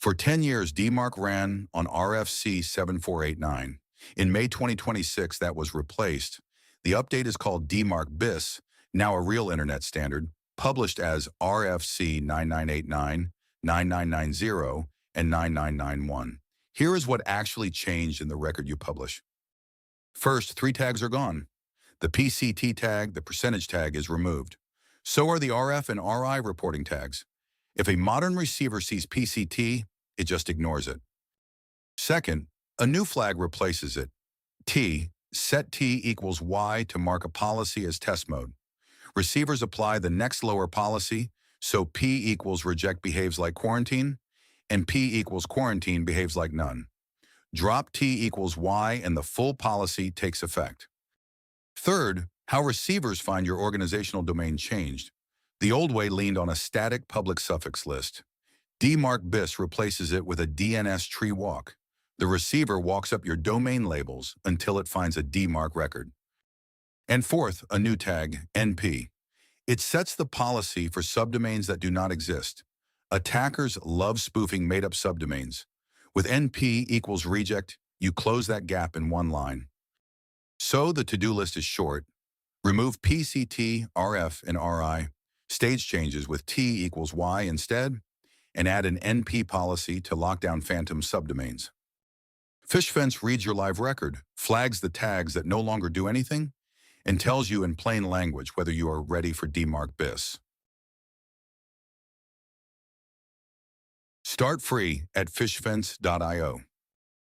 For 10 years, DMARC ran on RFC 7489. In May 2026, that was replaced. The update is called DMARCbis, now a real internet standard, published as RFC 9989, 9990, and 9991. Here is what actually changed in the record you publish. First, 3 tags are gone. The PCT tag, the percentage tag, is removed. So are the RF and RI reporting tags. If a modern receiver sees PCT, it just ignores it. Second, a new flag replaces it. T, set T equals Y to mark a policy as test mode. Receivers apply the next lower policy, so P equals reject behaves like quarantine, and P equals quarantine behaves like none. Drop T equals Y and the full policy takes effect. Third, how receivers find your organizational domain changed. The old way leaned on a static public suffix list. DMARCbis replaces it with a DNS tree walk. The receiver walks up your domain labels until it finds a DMARC record. And fourth, a new tag, NP. It sets the policy for subdomains that do not exist. Attackers love spoofing made-up subdomains. With NP equals reject, you close that gap in one line. So the to-do list is short. Remove PCT, RF, and RI, stage changes with T equals Y instead, and add an NP policy to lock down phantom subdomains. PhishFence reads your live record, flags the tags that no longer do anything, and tells you in plain language whether you are ready for DMARCbis. Start free at PhishFence.io.